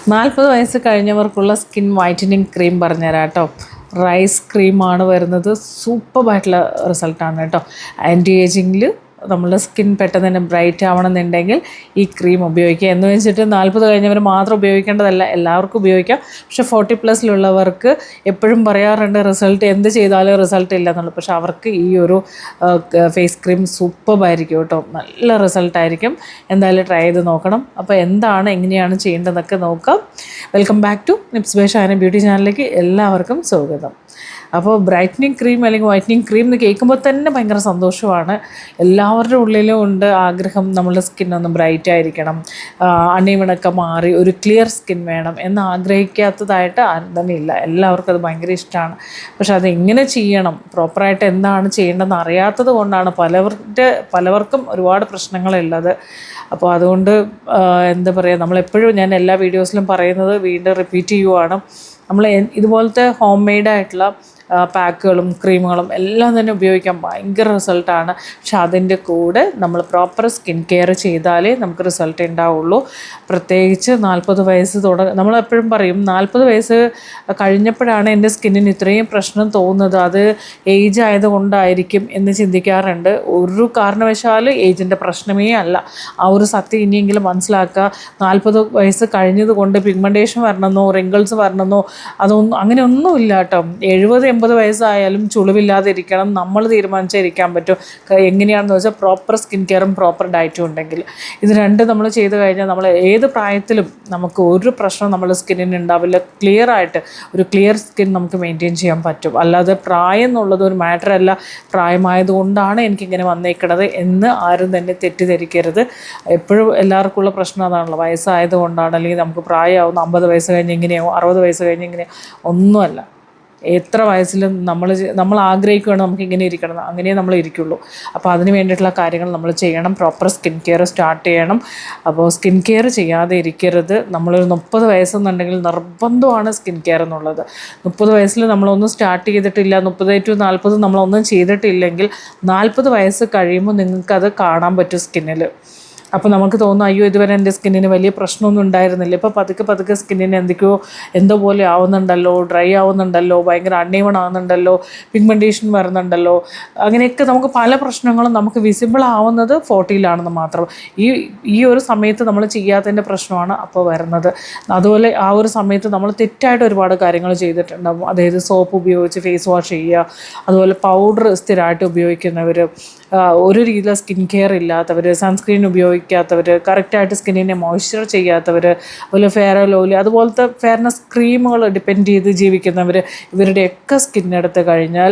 40 വയസ്സ് കഴിഞ്ഞവർക്കുള്ള skin whitening cream പറഞ്ഞുതരാം കേട്ടോ. റൈസ് ക്രീമാണ് വരുന്നത്. സൂപ്പറായിട്ടുള്ള റിസൾട്ടാണ് കേട്ടോ. ആൻറ്റി ഏജിങ്ങിൽ നമ്മളുടെ സ്കിൻ പെട്ടെന്ന് തന്നെ ബ്രൈറ്റ് ആവണമെന്നുണ്ടെങ്കിൽ ഈ ക്രീം ഉപയോഗിക്കുക. എന്ന് വെച്ചിട്ട് 40 കഴിഞ്ഞവർ മാത്രം ഉപയോഗിക്കേണ്ടതല്ല, എല്ലാവർക്കും ഉപയോഗിക്കാം. പക്ഷേ 40+ എപ്പോഴും പറയാറുണ്ട് റിസൾട്ട് എന്ത് ചെയ്താലും റിസൾട്ട് ഇല്ല എന്നുള്ളത്. പക്ഷേ അവർക്ക് ഈ ഒരു ഫേസ് ക്രീം സൂപ്പറായിരിക്കും കേട്ടോ. നല്ല റിസൾട്ടായിരിക്കും. എന്തായാലും ട്രൈ ചെയ്ത് നോക്കണം. അപ്പോൾ എങ്ങനെയാണ് ചെയ്യേണ്ടതെന്നൊക്കെ നോക്കാം. Welcome back to nips by Shana beauty ചാനലിലേക്ക് എല്ലാവർക്കും സ്വാഗതം. അപ്പോൾ ബ്രൈറ്റനിങ് ക്രീം അല്ലെങ്കിൽ വൈറ്റനിങ് ക്രീം എന്ന് കേൾക്കുമ്പോൾ തന്നെ ഭയങ്കര സന്തോഷമാണ്. എല്ലാവരുടെ ഉള്ളിലും ഉണ്ട് ആഗ്രഹം നമ്മളുടെ സ്കിന്നൊന്ന് ബ്രൈറ്റ് ആയിരിക്കണം, അണിവിണൊക്കെ മാറി ഒരു ക്ലിയർ സ്കിൻ വേണം എന്ന് ആഗ്രഹിക്കാത്തതായിട്ട് ആരും തന്നെ ഇല്ല. എല്ലാവർക്കും അത് ഭയങ്കര ഇഷ്ടമാണ്. പക്ഷെ അതെങ്ങനെ ചെയ്യണം, പ്രോപ്പറായിട്ട് എന്താണ് ചെയ്യേണ്ടതെന്ന് അറിയാത്തത് കൊണ്ടാണ് പലവർക്കും ഒരുപാട് പ്രശ്നങ്ങളുള്ളത്. അപ്പോൾ അതുകൊണ്ട് എന്താ പറയുക, നമ്മളെപ്പോഴും ഞാൻ എല്ലാ വീഡിയോസിലും പറയുന്നത് വീണ്ടും റിപ്പീറ്റ് ചെയ്യുവാണ്. നമ്മൾ ഇതുപോലത്തെ ഹോം മെയ്ഡായിട്ടുള്ള പാക്കുകളും ക്രീമുകളും എല്ലാം തന്നെ ഉപയോഗിക്കാൻ ഭയങ്കര റിസൾട്ടാണ്. പക്ഷെ അതിൻ്റെ കൂടെ നമ്മൾ പ്രോപ്പർ സ്കിൻ കെയർ ചെയ്താലേ നമുക്ക് റിസൾട്ട് ഉണ്ടാവുള്ളൂ. പ്രത്യേകിച്ച് 40 വയസ്സ് നമ്മളെപ്പോഴും പറയും 40 വയസ്സ് കഴിഞ്ഞപ്പോഴാണ് എൻ്റെ സ്കിന്നിന് ഇത്രയും പ്രശ്നം തോന്നുന്നത്, അത് ഏജ് ആയതുകൊണ്ടായിരിക്കും എന്ന് ചിന്തിക്കാറുണ്ട്. ഒരു കാരണവശാൽ ഏജിൻ്റെ പ്രശ്നമേ അല്ല. ആ ഒരു സത്യം ഇനിയെങ്കിലും മനസ്സിലാക്കുക. 40 വയസ്സ് കഴിഞ്ഞതുകൊണ്ട് പിഗ്മെൻറ്റേഷൻ വരണമെന്നോ റിങ്കിൾസ് വരണമെന്നോ അതൊന്നും അങ്ങനെയൊന്നുമില്ല കേട്ടോ. 70-80 വയസ്സായാലും ചുളിവില്ലാതിരിക്കണം, നമ്മൾ തീരുമാനിച്ചിരിക്കാൻ പറ്റും. എങ്ങനെയാണെന്ന് വെച്ചാൽ പ്രോപ്പർ സ്കിൻ കെയറും പ്രോപ്പർ ഡയറ്റും ഉണ്ടെങ്കിൽ. ഇത് രണ്ടും നമ്മൾ ചെയ്ത് കഴിഞ്ഞാൽ നമ്മൾ ഏത് പ്രായത്തിലും നമുക്ക് ഒരു പ്രശ്നം നമ്മുടെ സ്കിന്നിന് ഉണ്ടാവില്ല. ഒരു ക്ലിയർ സ്കിൻ നമുക്ക് മെയിൻറ്റെയിൻ ചെയ്യാൻ പറ്റും. അല്ലാതെ പ്രായം എന്നുള്ളത് ഒരു മാറ്റർ അല്ല. പ്രായമായതുകൊണ്ടാണ് എനിക്കിങ്ങനെ വന്നേക്കണത് എന്ന് ആരും തന്നെ തെറ്റിദ്ധരിക്കരുത്. എപ്പോഴും എല്ലാവർക്കും ഉള്ള പ്രശ്നം അതാണല്ലോ, വയസ്സായതുകൊണ്ടാണ്, അല്ലെങ്കിൽ നമുക്ക് പ്രായമാവും 50 വയസ്സ് കഴിഞ്ഞ് ഇങ്ങനെയാവും, 60 വയസ്സ് കഴിഞ്ഞ് ഇങ്ങനെയാവും. ഒന്നുമല്ല. എത്ര വയസ്സിലും നമ്മൾ ആഗ്രഹിക്കുകയാണ് നമുക്ക് ഇങ്ങനെ ഇരിക്കണം, അങ്ങനെ നമ്മൾ ഇരിക്കുള്ളൂ. അപ്പോൾ അതിന് വേണ്ടിയിട്ടുള്ള കാര്യങ്ങൾ നമ്മൾ ചെയ്യണം. പ്രോപ്പർ സ്കിൻ കെയർ സ്റ്റാർട്ട് ചെയ്യണം. അപ്പോൾ സ്കിൻ കെയർ ചെയ്യാതെ ഇരിക്കരുത്. നമ്മളൊരു 30 വയസ്സെന്നുണ്ടെങ്കിൽ നിർബന്ധമാണ് സ്കിൻ കെയർ എന്നുള്ളത്. 30 വയസ്സിൽ നമ്മളൊന്നും സ്റ്റാർട്ട് ചെയ്തിട്ടില്ല, 30 to 40 നമ്മളൊന്നും ചെയ്തിട്ടില്ലെങ്കിൽ 40 വയസ്സ് കഴിയുമ്പോൾ നിങ്ങൾക്കത് കാണാൻ പറ്റും സ്കിന്നിൽ. അപ്പോൾ നമുക്ക് തോന്നും അയ്യോ ഇതുവരെ എൻ്റെ സ്കിന്നിന് വലിയ പ്രശ്നമൊന്നും ഉണ്ടായിരുന്നില്ല, ഇപ്പോൾ പതുക്കെ സ്കിന്നിന് എന്തോ പോലെ ആവുന്നുണ്ടല്ലോ, ഡ്രൈ ആവുന്നുണ്ടല്ലോ, ഭയങ്കര അൺഈവൺ ആവുന്നുണ്ടല്ലോ, പിഗ്മെൻറ്റേഷൻ വരുന്നുണ്ടല്ലോ. അങ്ങനെയൊക്കെ നമുക്ക് പല പ്രശ്നങ്ങളും നമുക്ക് വിസിബിൾ ആവുന്നത് 40-ലാണെന്ന് മാത്രം. ഈ ഒരു സമയത്ത് നമ്മൾ ചെയ്യാത്തതിൻ്റെ പ്രശ്നമാണ് അപ്പോൾ വരുന്നത്. അതുപോലെ ആ ഒരു സമയത്ത് നമ്മൾ തെറ്റായിട്ട് ഒരുപാട് കാര്യങ്ങൾ ചെയ്തിട്ടുണ്ടാകും. അതായത് സോപ്പ് ഉപയോഗിച്ച് ഫേസ് വാഷ് ചെയ്യുക, അതുപോലെ പൗഡർ സ്ഥിരമായിട്ട് ഉപയോഗിക്കുന്നവർ, ഒരു രീതിയിലുള്ള സ്കിൻ കെയർ ഇല്ലാത്തവർ, സൺസ്ക്രീൻ ഉപയോഗിക്കാത്തവർ, കറക്റ്റായിട്ട് സ്കിന്നിനെ മോയ്സ്ചർ ചെയ്യാത്തവർ, അതുപോലെ ഫെയർ ആൻഡ് ലവ്ലി അതുപോലത്തെ ഫെയർനെസ് ക്രീമുകൾ ഡിപ്പെൻഡ് ചെയ്ത് ജീവിക്കുന്നവർ, ഇവരുടെയൊക്കെ സ്കിന്നെടുത്ത് കഴിഞ്ഞാൽ,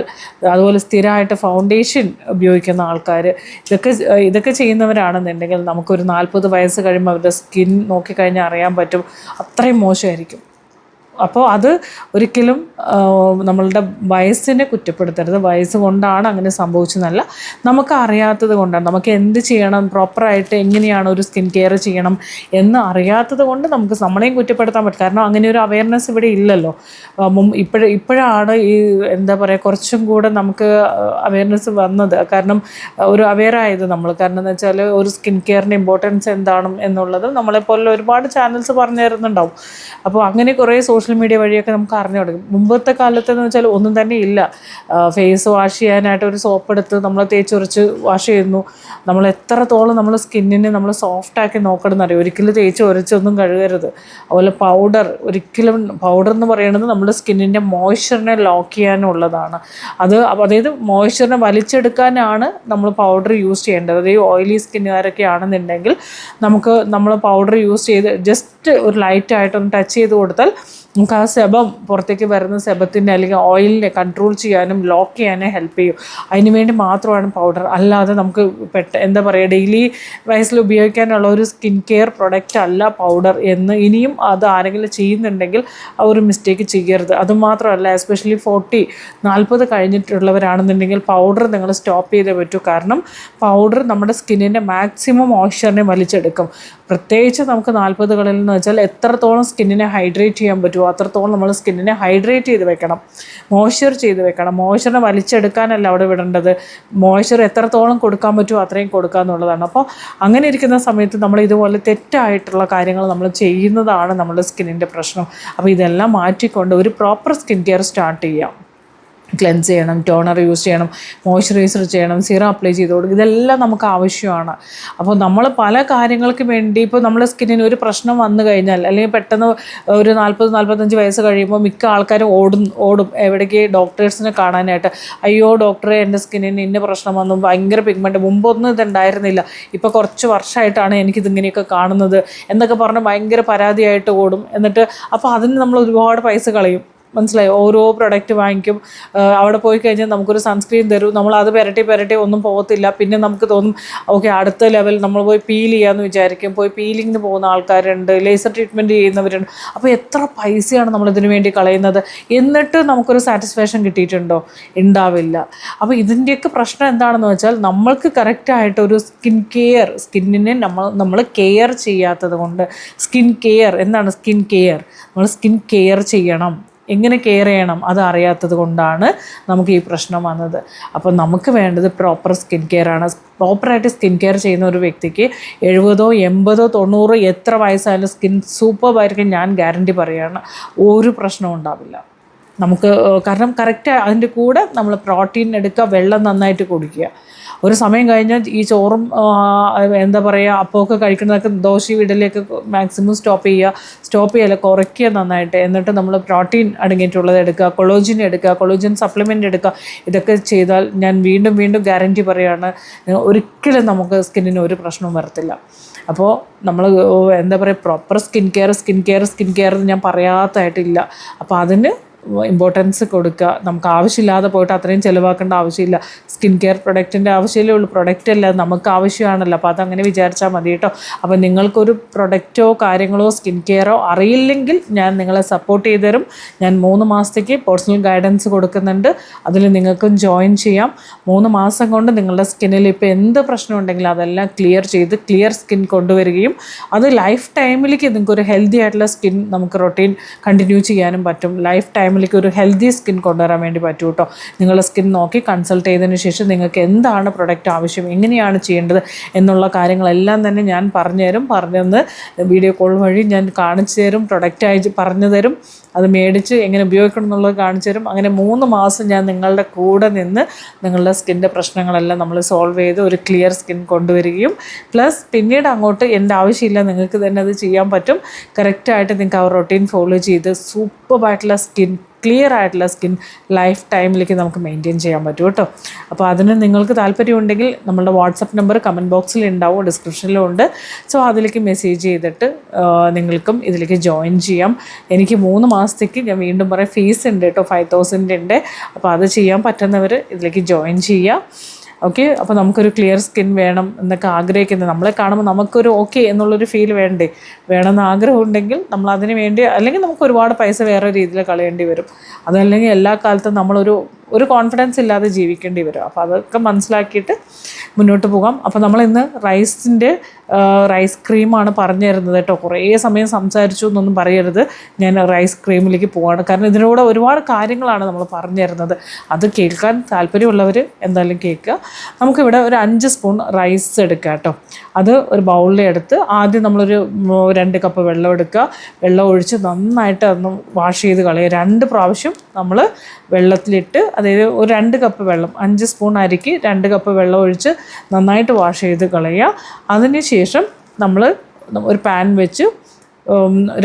അതുപോലെ സ്ഥിരമായിട്ട് ഫൗണ്ടേഷൻ ഉപയോഗിക്കുന്ന ആൾക്കാർ, ഇതൊക്കെ ചെയ്യുന്നവരാണെന്നുണ്ടെങ്കിൽ നമുക്കൊരു 40 വയസ്സ് കഴിയുമ്പോൾ അവരുടെ സ്കിൻ നോക്കിക്കഴിഞ്ഞാൽ അറിയാൻ പറ്റും അത്രയും മോശമായിരിക്കും. അപ്പോൾ അത് ഒരിക്കലും നമ്മളുടെ വയസ്സിനെ കുറ്റപ്പെടുത്തരുത്. വയസ്സ് കൊണ്ടാണ് അങ്ങനെ സംഭവിച്ചതെന്നല്ല, നമുക്ക് അറിയാത്തത് കൊണ്ടാണ്. നമുക്ക് എന്ത് ചെയ്യണം, പ്രോപ്പറായിട്ട് എങ്ങനെയാണ് ഒരു സ്കിൻ കെയർ ചെയ്യണം എന്ന് അറിയാത്തത് കൊണ്ട് നമുക്ക് നമ്മളെയും കുറ്റപ്പെടുത്താൻ പറ്റും. കാരണം അങ്ങനെ ഒരു അവയർനെസ് ഇവിടെ ഇല്ലല്ലോ. ഇപ്പോഴാണ് ഈ എന്താ പറയുക കുറച്ചും കൂടെ നമുക്ക് അവയർനെസ് വന്നത്. കാരണം ഒരു അവെയറായത് നമ്മൾ. കാരണം എന്ന് വെച്ചാൽ ഒരു സ്കിൻ കെയറിൻ്റെ ഇമ്പോർട്ടൻസ് എന്താണ് എന്നുള്ളത് നമ്മളെപ്പോലെ ഒരുപാട് ചാനൽസ് പറഞ്ഞു തരുന്നുണ്ടാവും. അപ്പോൾ അങ്ങനെ കുറേ സോഷ്യൽ മീഡിയ വഴിയൊക്കെ നമുക്ക് അറിഞ്ഞു തുടങ്ങും. മുമ്പത്തെ കാലത്തെന്ന് വെച്ചാൽ ഒന്നും തന്നെ ഇല്ല. ഫേസ് വാഷ് ചെയ്യാനായിട്ട് ഒരു സോപ്പ് എടുത്ത് നമ്മൾ തേച്ചൊരച്ച് വാഷ് ചെയ്യുന്നു. നമ്മൾ എത്രത്തോളം നമ്മൾ സ്കിന്നിനെ നമ്മൾ സോഫ്റ്റാക്കി നോക്കണമെന്നറിയാം. ഒരിക്കലും തേച്ച് ഉരച്ചൊന്നും കഴുകരുത്. അതുപോലെ പൗഡർ എന്ന് പറയുന്നത് നമ്മുടെ സ്കിന്നിൻ്റെ മോയ്സ്ചറിനെ ലോക്ക് ചെയ്യാനുള്ളതാണ്. അതായത് മോയ്സ്ചറിനെ വലിച്ചെടുക്കാനാണ് നമ്മൾ പൗഡർ യൂസ് ചെയ്യേണ്ടത്. അതായത് ഓയിലി സ്കിന്നുകാരൊക്കെ ആണെന്നുണ്ടെങ്കിൽ നമ്മൾ പൗഡർ യൂസ് ചെയ്ത് ജസ്റ്റ് ഒരു ലൈറ്റായിട്ടൊന്ന് ടച്ച് ചെയ്ത് കൊടുത്താൽ നമുക്ക് ആ സെബം പുറത്തേക്ക് വരുന്ന സെബത്തിൻ്റെ അല്ലെങ്കിൽ ഓയിലിനെ കൺട്രോൾ ചെയ്യാനും ലോക്ക് ചെയ്യാനും ഹെൽപ്പ് ചെയ്യും. അതിന് വേണ്ടി മാത്രമാണ് പൗഡർ. അല്ലാതെ നമുക്ക് എന്താ പറയുക ഡെയിലി വയസ്സിൽ ഉപയോഗിക്കാനുള്ള ഒരു സ്കിൻ കെയർ പ്രൊഡക്റ്റ് അല്ല പൗഡർ എന്ന് ഇനിയും അത് ആരെങ്കിലും ചെയ്യുന്നുണ്ടെങ്കിൽ ആ ഒരു മിസ്റ്റേക്ക് ചെയ്യരുത്. അതുമാത്രമല്ല എസ്പെഷ്യലി 40 കഴിഞ്ഞിട്ടുള്ളവരാണെന്നുണ്ടെങ്കിൽ പൗഡർ നിങ്ങൾ സ്റ്റോപ്പ് ചെയ്തേ പറ്റൂ. കാരണം പൗഡർ നമ്മുടെ സ്കിന്നിൻ്റെ മാക്സിമം മോയ്സ്ചറിനെ വലിച്ചെടുക്കും. പ്രത്യേകിച്ച് നമുക്ക് 40കളിൽ എന്ന് വെച്ചാൽ എത്രത്തോളം സ്കിന്നിനെ ഹൈഡ്രേറ്റ് ചെയ്യാൻ പറ്റുമോ അത്രത്തോളം നമ്മൾ സ്കിന്നിനെ ഹൈഡ്രേറ്റ് ചെയ്ത് വെക്കണം, മോയ്സ്ചർ ചെയ്ത് വെക്കണം. മോയ്സ്ചറിനെ വലിച്ചെടുക്കാനല്ല അവിടെ വിടേണ്ടത്, മോയ്സ്ചർ എത്രത്തോളം കൊടുക്കാൻ പറ്റുമോ അത്രയും കൊടുക്കുക എന്നുള്ളതാണ്. അപ്പോൾ അങ്ങനെ ഇരിക്കുന്ന സമയത്ത് നമ്മൾ ഇതുപോലെ തെറ്റായിട്ടുള്ള കാര്യങ്ങൾ നമ്മൾ ചെയ്യുന്നതാണ് നമ്മുടെ സ്കിന്നിൻ്റെ പ്രശ്നം. അപ്പോൾ ഇതെല്ലാം മാറ്റിക്കൊണ്ട് ഒരു പ്രോപ്പർ സ്കിൻ കെയർ സ്റ്റാർട്ട് ചെയ്യാം. ക്ലെൻസ് ചെയ്യണം, ടോണർ യൂസ് ചെയ്യണം, മോയ്സ്ചറൈസർ ചെയ്യണം, സീറം അപ്ലൈ ചെയ്ത് കൊടുക്കും, ഇതെല്ലാം നമുക്ക് ആവശ്യമാണ്. അപ്പോൾ നമ്മൾ പല കാര്യങ്ങൾക്ക് വേണ്ടി ഇപ്പോൾ നമ്മുടെ സ്കിന്നിന് ഒരു പ്രശ്നം വന്നു കഴിഞ്ഞാൽ അല്ലെങ്കിൽ പെട്ടെന്ന് ഒരു 40-45 വയസ്സ് കഴിയുമ്പോൾ മിക്ക ആൾക്കാരും ഓടും എവിടേക്ക് ഡോക്ടേഴ്സിനെ കാണാനായിട്ട്. അയ്യോ ഡോക്ടറെ എൻ്റെ സ്കിന്നിന് ഇന്ന പ്രശ്നം വന്നു, ഭയങ്കര പിഗ്മെൻറ്റ്, മുമ്പൊന്നും ഇതുണ്ടായിരുന്നില്ല, ഇപ്പോൾ കുറച്ച് വർഷമായിട്ടാണ് എനിക്കിതിങ്ങനെയൊക്കെ കാണുന്നത് എന്നൊക്കെ പറഞ്ഞ് ഭയങ്കര പരാതിയായിട്ട് ഓടും. എന്നിട്ട് അപ്പോൾ അതിന് നമ്മൾ ഒരുപാട് പൈസ കളയും. മനസ്സിലായി? ഓരോ പ്രൊഡക്റ്റ് വാങ്ങിക്കും, അവിടെ പോയി കഴിഞ്ഞാൽ നമുക്കൊരു സൺസ്ക്രീൻ തരും, നമ്മളത് പുരട്ടി ഒന്നും പോകത്തില്ല. പിന്നെ നമുക്ക് തോന്നും ഓക്കെ അടുത്ത ലെവൽ നമ്മൾ പോയി പീൽ ചെയ്യാമെന്ന് വിചാരിക്കും. പോയി പീലിങ്ങിന് പോകുന്ന ആൾക്കാരുണ്ട്, ലേസർ ട്രീറ്റ്മെൻറ്റ് ചെയ്യുന്നവരുണ്ട്. അപ്പോൾ എത്ര പൈസയാണ് നമ്മളിതിനു വേണ്ടി കളയുന്നത്, എന്നിട്ട് നമുക്കൊരു സാറ്റിസ്ഫാക്ഷൻ കിട്ടിയിട്ടുണ്ടോ? ഉണ്ടാവില്ല. അപ്പോൾ ഇതിൻ്റെയൊക്കെ പ്രശ്നം എന്താണെന്ന് വെച്ചാൽ നമ്മൾക്ക് കറക്റ്റായിട്ട് ഒരു സ്കിന്നിനെ നമ്മൾ കെയർ ചെയ്യാത്തത് കൊണ്ട്. സ്കിൻ കെയർ എന്താണ്? സ്കിൻ കെയർ നമ്മൾ സ്കിൻ കെയർ ചെയ്യണം, എങ്ങനെ കെയർ ചെയ്യണം അത് അറിയാത്തത് കൊണ്ടാണ് നമുക്ക് ഈ പ്രശ്നം വന്നത്. അപ്പോൾ നമുക്ക് വേണ്ടത് പ്രോപ്പർ സ്കിൻ കെയർ ആണ്. പ്രോപ്പറായിട്ട് സ്കിൻ കെയർ ചെയ്യുന്ന ഒരു വ്യക്തിക്ക് 70, 80, 90 എത്ര വയസ്സായാലും സ്കിൻ സൂപ്പറായിരിക്കും, ഞാൻ ഗ്യാരണ്ടി പറയുകയാണ്. ഒരു പ്രശ്നവും ഉണ്ടാവില്ല നമുക്ക്. കാരണം കറക്റ്റ് അതിൻ്റെ കൂടെ നമ്മൾ പ്രോട്ടീൻ എടുക്കുക, വെള്ളം നന്നായിട്ട് കുടിക്കുക. ഒരു സമയം കഴിഞ്ഞാൽ ഈ ചോറും എന്താ പറയുക അപ്പമൊക്കെ കഴിക്കുന്നതൊക്കെ ദോശയും ഇഡലിയൊക്കെ മാക്സിമം സ്റ്റോപ്പ് ചെയ്യല്ല, കുറയ്ക്കുക നന്നായിട്ട്. എന്നിട്ട് നമ്മൾ പ്രോട്ടീൻ അടങ്ങിയിട്ടുള്ളത് എടുക്കുക, കൊളോജിൻ എടുക്കുക, കൊളോജിൻ സപ്ലിമെൻ്റ് എടുക്കുക. ഇതൊക്കെ ചെയ്താൽ ഞാൻ വീണ്ടും ഗ്യാരണ്ടി പറയുകയാണ്, ഒരിക്കലും നമുക്ക് സ്കിന്നിന് ഒരു പ്രശ്നവും വരത്തില്ല. അപ്പോൾ നമ്മൾ എന്താ പറയുക പ്രോപ്പർ സ്കിൻ കെയർ ഞാൻ പറയാത്തതായിട്ടില്ല. അപ്പോൾ അതിന് ഇമ്പോർട്ടൻസ് കൊടുക്കുക. നമുക്ക് ആവശ്യമില്ലാതെ പോയിട്ട് അത്രയും ചിലവാക്കേണ്ട ആവശ്യമില്ല. സ്കിൻ കെയർ പ്രൊഡക്റ്റിൻ്റെ ആവശ്യമല്ലേ ഉള്ളൂ, പ്രൊഡക്റ്റ് അല്ല നമുക്ക് ആവശ്യമാണല്ലോ. അപ്പോൾ അതങ്ങനെ വിചാരിച്ചാൽ മതി കേട്ടോ. അപ്പോൾ നിങ്ങൾക്കൊരു പ്രൊഡക്റ്റോ കാര്യങ്ങളോ സ്കിൻ കെയറോ അറിയില്ലെങ്കിൽ ഞാൻ നിങ്ങളെ സപ്പോർട്ട് ചെയ്ത് തരും. ഞാൻ 3 മാസത്തേക്ക് പേഴ്സണൽ ഗൈഡൻസ് കൊടുക്കുന്നുണ്ട്, അതിൽ നിങ്ങൾക്കും ജോയിൻ ചെയ്യാം. 3 മാസം കൊണ്ട് നിങ്ങളുടെ സ്കിന്നിൽ ഇപ്പോൾ എന്ത് പ്രശ്നം ഉണ്ടെങ്കിലും അതെല്ലാം ക്ലിയർ സ്കിൻ കൊണ്ടുവരികയും അത് ലൈഫ് ടൈമിലേക്ക് നിങ്ങൾക്കൊരു ഹെൽത്തി ആയിട്ടുള്ള സ്കിൻ നമുക്ക് റൊട്ടീൻ കണ്ടിന്യൂ ചെയ്യാനും പറ്റും. ലൈഫ് ടൈമിലേക്ക് ഒരു ഹെൽത്തി സ്കിൻ കൊണ്ടുവരാൻ വേണ്ടി പറ്റും കേട്ടോ. നിങ്ങളുടെ സ്കിൻ നോക്കി കൺസൾട്ട് ചെയ്തതിന് ശേഷം നിങ്ങൾക്ക് എന്താണ് പ്രൊഡക്റ്റ് ആവശ്യം, എങ്ങനെയാണ് ചെയ്യേണ്ടത് എന്നുള്ള കാര്യങ്ങളെല്ലാം തന്നെ ഞാൻ പറഞ്ഞുതന്ന് വീഡിയോ കോൾ വഴി ഞാൻ കാണിച്ചു തരും, പ്രൊഡക്റ്റായി പറഞ്ഞു തരും. അത് മേടിച്ച് എങ്ങനെ ഉപയോഗിക്കണം എന്നുള്ളത് കാണിച്ചു തരും. അങ്ങനെ 3 മാസം ഞാൻ നിങ്ങളുടെ കൂടെ നിന്ന് നിങ്ങളുടെ സ്കിൻ്റെ പ്രശ്നങ്ങളെല്ലാം നമ്മൾ സോൾവ് ചെയ്ത് ഒരു ക്ലിയർ സ്കിൻ കൊണ്ടുവരികയും പ്ലസ് പിന്നീട് അങ്ങോട്ട് എൻ്റെ ആവശ്യമില്ല, നിങ്ങൾക്ക് തന്നെ അത് ചെയ്യാൻ പറ്റും. കറക്റ്റായിട്ട് നിങ്ങൾക്ക് ആ റൊട്ടീൻ ഫോളോ ചെയ്ത് സൂപ്പറായിട്ടുള്ള സ്കിൻ, ക്ലിയർ ആയിട്ടുള്ള സ്കിൻ ലൈഫ് ടൈമിലേക്ക് നമുക്ക് മെയിൻറ്റെയിൻ ചെയ്യാൻ പറ്റും കേട്ടോ. അപ്പോൾ അതിന് നിങ്ങൾക്ക് താല്പര്യമുണ്ടെങ്കിൽ നമ്മളുടെ വാട്സപ്പ് നമ്പർ കമൻറ്റ് ബോക്സിൽ ഉണ്ടാവും, ഡിസ്ക്രിപ്ഷനിലും ഉണ്ട്. സോ അതിലേക്ക് മെസ്സേജ് ചെയ്തിട്ട് നിങ്ങൾക്കും ഇതിലേക്ക് ജോയിൻ ചെയ്യാം. എനിക്ക് 3 മാസത്തേക്ക് ഞാൻ വീണ്ടും പറയാം ഫീസ് ഉണ്ട് കേട്ടോ, 5000 ഉണ്ട്. അപ്പോൾ അത് ചെയ്യാൻ പറ്റുന്നവർ ഇതിലേക്ക് ജോയിൻ ചെയ്യുക. ഓക്കെ. അപ്പോൾ നമുക്കൊരു ക്ലിയർ സ്കിൻ വേണം എന്നൊക്കെ ആഗ്രഹിക്കുന്നത്, നമ്മളെ കാണുമ്പോൾ നമുക്കൊരു ഓക്കെ എന്നുള്ളൊരു ഫീൽ വേണമെന്ന് ആഗ്രഹമുണ്ടെങ്കിൽ നമ്മൾ അതിന് വേണ്ടി, അല്ലെങ്കിൽ നമുക്ക് ഒരുപാട് പൈസ വേറെ രീതിയിൽ കളയേണ്ടി വരും. അതല്ലെങ്കിൽ എല്ലാ കാലത്തും നമ്മളൊരു കോൺഫിഡൻസ് ഇല്ലാതെ ജീവിക്കേണ്ടി വരും. അപ്പോൾ അതൊക്കെ മനസ്സിലാക്കിയിട്ട് മുന്നോട്ട് പോകാം. അപ്പോൾ നമ്മളിന്ന് റൈസ് ക്രീമാണ് പറഞ്ഞു തരുന്നത് കേട്ടോ. കുറേ സമയം സംസാരിച്ചു എന്നൊന്നും പറയരുത്, ഞാൻ റൈസ് ക്രീമിലേക്ക് പോവാണ്. കാരണം ഇതിലൂടെ ഒരുപാട് കാര്യങ്ങളാണ് നമ്മൾ പറഞ്ഞു തരുന്നത്. അത് കേൾക്കാൻ താല്പര്യമുള്ളവർ എന്തായാലും കേൾക്കുക. നമുക്കിവിടെ ഒരു 5 സ്പൂൺ റൈസ് എടുക്കുക കേട്ടോ. അത് ഒരു ബൗളിൽ എടുത്ത് ആദ്യം നമ്മളൊരു 2 കപ്പ് വെള്ളം എടുക്കുക. വെള്ളം ഒഴിച്ച് നന്നായിട്ട് ഒന്ന് വാഷ് ചെയ്ത് കളയുക. 2 പ്രാവശ്യം നമ്മൾ വെള്ളത്തിലിട്ട്, അതായത് ഒരു 2 കപ്പ് വെള്ളം, 5 സ്പൂൺ അരിക്ക് 2 കപ്പ് വെള്ളം ഒഴിച്ച് നന്നായിട്ട് വാഷ് ചെയ്ത് കളയുക. അതിന് ശേഷം നമ്മൾ ഒരു പാൻ വെച്ച്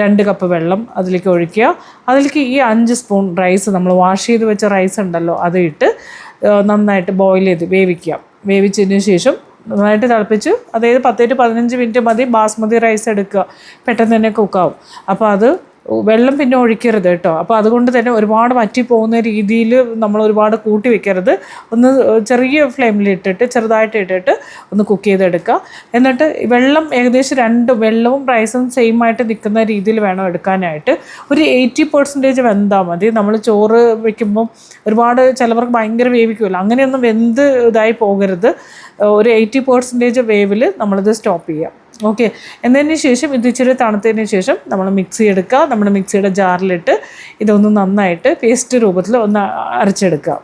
2 കപ്പ് വെള്ളം അതിലേക്ക് ഒഴിക്കുക. അതിലേക്ക് ഈ 5 സ്പൂൺ റൈസ്, നമ്മൾ വാഷ് ചെയ്ത് വെച്ച റൈസ് ഉണ്ടല്ലോ, അത് ഇട്ട് നന്നായിട്ട് ബോയിൽ ചെയ്ത് വേവിച്ചതിന് ശേഷം നന്നായിട്ട് തിളപ്പിച്ച്, അതായത് 10-15 മിനിറ്റ് മതി. ബാസ്മതി റൈസ് എടുക്കുക, പെട്ടെന്ന് തന്നെ കുക്കാവും. അപ്പോൾ അത് വെള്ളം പിന്നെ ഒഴിക്കരുത് കേട്ടോ. അപ്പോൾ അതുകൊണ്ട് തന്നെ ഒരുപാട് വറ്റിപ്പോകുന്ന രീതിയിൽ നമ്മൾ ഒരുപാട് കൂട്ടി വെക്കരുത്. ഒന്ന് ചെറിയ ഫ്ലെയിമിൽ ചെറുതായിട്ട് ഇട്ടിട്ട് ഒന്ന് കുക്ക് ചെയ്തെടുക്കുക. എന്നിട്ട് വെള്ളം ഏകദേശം വെള്ളവും റൈസും സെയിം ആയിട്ട് നിൽക്കുന്ന രീതിയിൽ വേണം എടുക്കാനായിട്ട്. ഒരു 80% വെന്താൽ മതി. നമ്മൾ ചോറ് വയ്ക്കുമ്പം ഒരുപാട് ചിലവർക്ക് ഭയങ്കര വേവിക്കുമല്ലോ, അങ്ങനെയൊന്നും വെന്ത് ഇതായി പോകരുത്. ഒരു 80% വേവിൽ നമ്മളിത് സ്റ്റോപ്പ് ചെയ്യാം. ഓക്കെ. എന്നതിന് ശേഷം ഇത് ഇച്ചിരി തണുത്തതിന് ശേഷം നമ്മൾ മിക്സി എടുക്കുക. നമ്മുടെ മിക്സിയുടെ ജാറിലിട്ട് ഇതൊന്ന് നന്നായിട്ട് പേസ്റ്റ് രൂപത്തിൽ ഒന്ന് അരച്ചെടുക്കുക.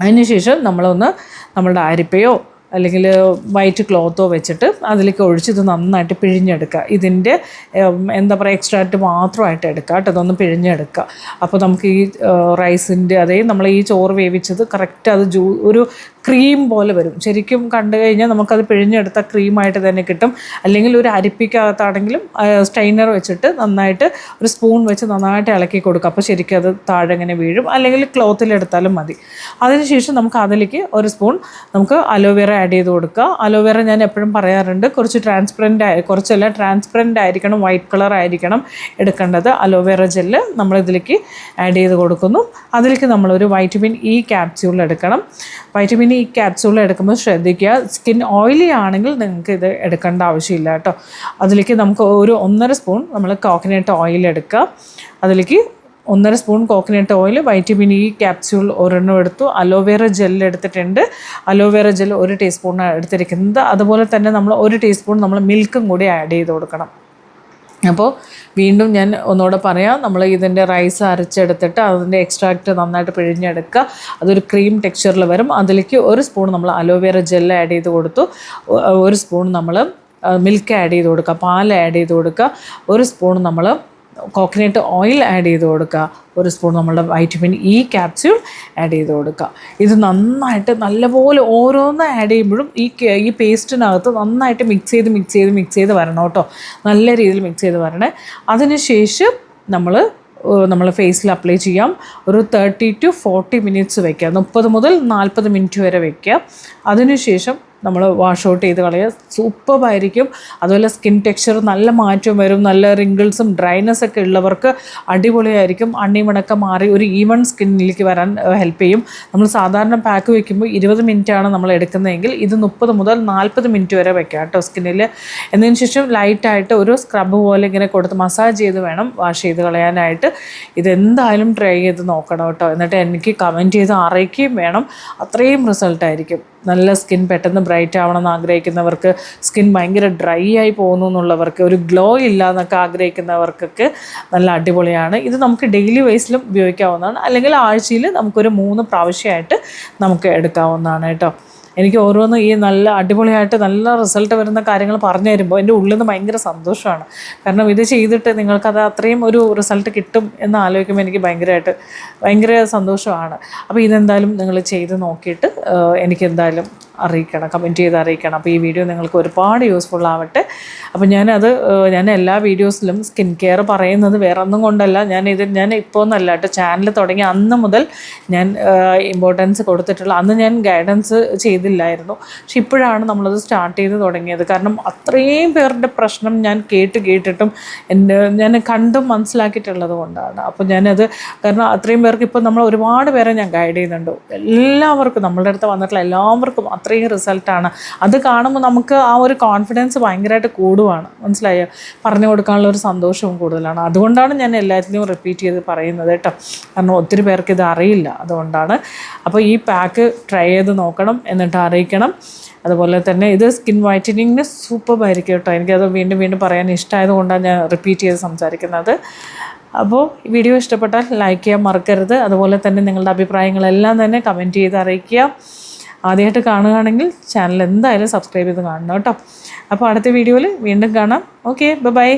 അതിന് ശേഷം നമ്മളുടെ അരിപ്പയോ അല്ലെങ്കിൽ വൈറ്റ് ക്ലോത്തോ വെച്ചിട്ട് അതിലേക്ക് ഒഴിച്ച് ഇത് നന്നായിട്ട് പിഴിഞ്ഞെടുക്കുക. ഇതിൻ്റെ എന്താ പറയുക എക്സ്ട്രാക്റ്റ് മാത്രമായിട്ട് എടുക്കുക കേട്ടോ. ഇതൊന്ന് പിഴിഞ്ഞെടുക്കുക. അപ്പോൾ നമുക്ക് ഈ റൈസിൻ്റെ നമ്മൾ ഈ ചോറ് വേവിച്ചത് കറക്റ്റ് അത് ഒരു ക്രീം പോലെ വരും. ശരിക്കും കണ്ടു കഴിഞ്ഞാൽ നമുക്കത് പിഴിഞ്ഞെടുത്ത ക്രീമായിട്ട് തന്നെ കിട്ടും. അല്ലെങ്കിൽ ഒരു അരിപ്പിക്കകത്താണെങ്കിലും സ്ട്രെയിനർ വെച്ചിട്ട് നന്നായിട്ട് ഒരു സ്പൂൺ വെച്ച് നന്നായിട്ട് ഇളക്കി കൊടുക്കുക. അപ്പോൾ ശരിക്കും അത് താഴെ ഇങ്ങനെ വീഴും. അല്ലെങ്കിൽ ക്ലോത്തിലെടുത്താലും മതി. അതിനുശേഷം നമുക്ക് അതിലേക്ക് ഒരു സ്പൂൺ നമുക്ക് അലോവേറ ആഡ് ചെയ്ത് കൊടുക്കുക. അലോവേറ ഞാൻ എപ്പോഴും പറയാറുണ്ട് കുറച്ച് ട്രാൻസ്പെറൻ്റ് ആയിരിക്കണം, വൈറ്റ് കളർ ആയിരിക്കണം എടുക്കേണ്ടത്. അലോവേറ ജെല്ല് നമ്മളിതിലേക്ക് ആഡ് ചെയ്ത് കൊടുക്കുന്നു. അതിലേക്ക് നമ്മളൊരു വൈറ്റമിൻ ഇ ക്യാപ്സ്യൂൾ എടുക്കണം. വൈറ്റമിൻ ഇ ക്യാപ്സ്യൂൾ എടുക്കുമ്പോൾ ശ്രദ്ധിക്കുക, സ്കിൻ ഓയിലി ആണെങ്കിൽ നിങ്ങൾക്ക് ഇത് എടുക്കേണ്ട ആവശ്യമില്ല കേട്ടോ. അതിലേക്ക് നമുക്ക് ഒരു 1.5 സ്പൂൺ നമ്മൾ കോക്കനട്ട് ഓയിൽ എടുക്കുക. അതിലേക്ക് 1.5 spoon coconut oil, vitamin E capsule ഒരെണ്ണം എടുത്തു, അലോവേറ ജെല്ല് എടുത്തിട്ടുണ്ട്. അലോവേറ ജെല്ല് 1 ടീസ്പൂൺ എടുത്തിരിക്കുന്നത്. അതുപോലെ തന്നെ നമ്മൾ 1 ടീസ്പൂൺ നമ്മൾ മിൽക്കും കൂടി ആഡ് ചെയ്ത് കൊടുക്കണം. അപ്പോൾ വീണ്ടും ഞാൻ ഒന്നുകൂടെ പറയാം, നമ്മൾ ഇതിൻ്റെ റൈസ് അരച്ചെടുത്തിട്ട് അതിൻ്റെ എക്സ്ട്രാക്റ്റ് നന്നായിട്ട് പിഴിഞ്ഞെടുക്കുക. അതൊരു ക്രീം ടെക്സ്ചറിൽ വരും. അതിലേക്ക് 1 സ്പൂൺ നമ്മൾ അലോവേറ ജെല്ല് ആഡ് ചെയ്ത് കൊടുത്തു. 1 സ്പൂൺ നമ്മൾ മിൽക്ക് ആഡ് ചെയ്ത് കൊടുക്കുക, പാൽ ആഡ് ചെയ്ത് കൊടുക്കുക. 1 സ്പൂൺ നമ്മൾ കോക്കനട്ട് ഓയിൽ ആഡ് ചെയ്ത് കൊടുക്കുക. 1 സ്പൂൺ നമ്മളുടെ വൈറ്റമിൻ ഇ ക്യാപ്സ്യൂൾ ആഡ് ചെയ്ത് കൊടുക്കുക. ഇത് നന്നായിട്ട് നല്ലപോലെ ഓരോന്ന് ആഡ് ചെയ്യുമ്പോഴും ഈ പേസ്റ്റിനകത്ത് നന്നായിട്ട് മിക്സ് ചെയ്ത് വരണം കേട്ടോ. നല്ല രീതിയിൽ മിക്സ് ചെയ്ത് വരണേ. അതിനുശേഷം നമ്മൾ ഫേസിൽ അപ്ലൈ ചെയ്യാം. ഒരു 30 to 40 മിനിറ്റ്സ് വയ്ക്കുക. 30 മുതൽ 40 മിനിറ്റ് വരെ വയ്ക്കുക. അതിനുശേഷം നമ്മൾ വാഷ് ഔട്ട് ചെയ്ത് കളയുക. സൂപ്പറായിരിക്കും. അതുപോലെ സ്കിൻ ടെക്സ്ചർ നല്ല മാറ്റം വരും. നല്ല റിങ്കിൾസും ഡ്രൈനെസ്സൊക്കെ ഉള്ളവർക്ക് അടിപൊളിയായിരിക്കും. അണ്ണിമണക്കം മാറി ഒരു ഈവൺ സ്കിന്നിലേക്ക് വരാൻ ഹെൽപ്പ് ചെയ്യും. നമ്മൾ സാധാരണ പാക്ക് വയ്ക്കുമ്പോൾ 20 മിനിറ്റാണ് നമ്മൾ എടുക്കുന്നതെങ്കിൽ ഇത് 30 മുതൽ 40 മിനിറ്റ് വരെ വയ്ക്കാം കേട്ടോ സ്കിന്നിൽ. എന്നതിന് ശേഷം ലൈറ്റായിട്ട് ഒരു സ്ക്രബ് പോലെ ഇങ്ങനെ കൊടുത്ത് മസാജ് ചെയ്ത് വേണം വാഷ് ചെയ്ത് കളയാനായിട്ട്. ഇതെന്തായാലും ട്രൈ ചെയ്ത് നോക്കണം കേട്ടോ. എന്നിട്ട് എനിക്ക് കമൻറ്റ് ചെയ്ത് അറിയിക്കുകയും വേണം. അത്രയും റിസൾട്ടായിരിക്കും. നല്ല സ്കിൻ പെട്ടെന്ന് ബ്രൈറ്റ് ആവണമെന്ന് ആഗ്രഹിക്കുന്നവർക്ക്, സ്കിൻ ഭയങ്കര ഡ്രൈ ആയി പോകുന്നു എന്നുള്ളവർക്ക്, ഒരു ഗ്ലോ ഇല്ല എന്നൊക്കെ ആഗ്രഹിക്കുന്നവർക്കൊക്കെ നല്ല അടിപൊളിയാണ്. ഇത് നമുക്ക് ഡെയിലി വൈസിലും ഉപയോഗിക്കാവുന്നതാണ്. അല്ലെങ്കിൽ ആഴ്ചയിൽ നമുക്കൊരു 3 പ്രാവശ്യമായിട്ട് നമുക്ക് എടുക്കാവുന്നതാണ് കേട്ടോ. എനിക്ക് ഓരോന്ന് ഈ നല്ല അടിപൊളിയായിട്ട് നല്ല റിസൾട്ട് വരുന്ന കാര്യങ്ങൾ പറഞ്ഞു തരുമ്പോൾ എൻ്റെ ഉള്ളിൽ നിന്ന് ഭയങ്കര സന്തോഷമാണ്. കാരണം ഇത് ചെയ്തിട്ട് നിങ്ങൾക്കത് അത്രയും ഒരു റിസൾട്ട് കിട്ടും എന്ന് ആലോചിക്കുമ്പോൾ എനിക്ക് ഭയങ്കര സന്തോഷമാണ്. അപ്പോൾ ഇതെന്തായാലും നിങ്ങൾ ചെയ്ത് നോക്കിയിട്ട് എനിക്കെന്തായാലും അറിയിക്കണം, കമൻറ്റ് ചെയ്ത് അറിയിക്കണം. അപ്പോൾ ഈ വീഡിയോ നിങ്ങൾക്ക് ഒരുപാട് യൂസ്ഫുൾ ആവട്ടെ. അപ്പോൾ ഞാൻ എല്ലാ വീഡിയോസിലും സ്കിൻ കെയർ പറയുന്നത് വേറെ ഒന്നും കൊണ്ടല്ല. ഞാൻ ഇപ്പോൾ ഒന്നല്ല കേട്ടോ, ചാനൽ തുടങ്ങി അന്ന് മുതൽ ഞാൻ ഇമ്പോർട്ടൻസ് കൊടുത്തിട്ടുള്ള, അന്ന് ഞാൻ ഗൈഡൻസ് ചെയ്തില്ലായിരുന്നു. പക്ഷെ ഇപ്പോഴാണ് നമ്മളത് സ്റ്റാർട്ട് ചെയ്ത് തുടങ്ങിയത്. കാരണം അത്രയും പേരുടെ പ്രശ്നം ഞാൻ കേട്ടിട്ടും ഞാൻ കണ്ടും മനസ്സിലാക്കിയിട്ടുള്ളത് കൊണ്ടാണ്. അപ്പോൾ ഞാനത് കാരണം അത്രയും പേർക്ക് ഇപ്പോൾ നമ്മൾ ഒരുപാട് പേരെ ഞാൻ ഗൈഡ് ചെയ്യുന്നുണ്ട്. എല്ലാവർക്കും നമ്മളുടെ അടുത്ത് വന്നിട്ടുള്ള എല്ലാവർക്കും അത്രയും റിസൾട്ടാണ്. അത് കാണുമ്പോൾ നമുക്ക് ആ ഒരു കോൺഫിഡൻസ് ഭയങ്കരമായിട്ട് കൂടുവാണ്. മനസ്സിലായോ? പറഞ്ഞു കൊടുക്കാനുള്ള ഒരു സന്തോഷവും കൂടുതലാണ്. അതുകൊണ്ടാണ് ഞാൻ എല്ലാത്തിനും റിപ്പീറ്റ് ചെയ്ത് പറയുന്നത് കേട്ടോ. കാരണം ഒത്തിരി പേർക്ക് ഇത് അറിയില്ല. അതുകൊണ്ടാണ്. അപ്പോൾ ഈ പാക്ക് ട്രൈ ചെയ്ത് നോക്കണം, എന്നിട്ട് അറിയിക്കണം. അതുപോലെ തന്നെ ഇത് സ്കിൻ വൈറ്റനിങ്ങിന് സൂപ്പറായിരിക്കും കേട്ടോ. എനിക്കത് വീണ്ടും പറയാൻ ഇഷ്ടമായതുകൊണ്ടാണ് ഞാൻ റിപ്പീറ്റ് ചെയ്ത് സംസാരിക്കുന്നത്. അപ്പോൾ ഈ വീഡിയോ ഇഷ്ടപ്പെട്ടാൽ ലൈക്ക് ചെയ്യാൻ മറക്കരുത്. അതുപോലെ തന്നെ നിങ്ങളുടെ അഭിപ്രായങ്ങളെല്ലാം തന്നെ കമൻറ്റ് ചെയ്ത് അറിയിക്കുക. ആദ്യമായിട്ട് കാണുകയാണെങ്കിൽ ചാനൽ എന്തായാലും സബ്സ്ക്രൈബ് ചെയ്ത് കാണണം കേട്ടോ. അപ്പോൾ അടുത്ത വീഡിയോയിൽ വീണ്ടും കാണാം. Okay, by.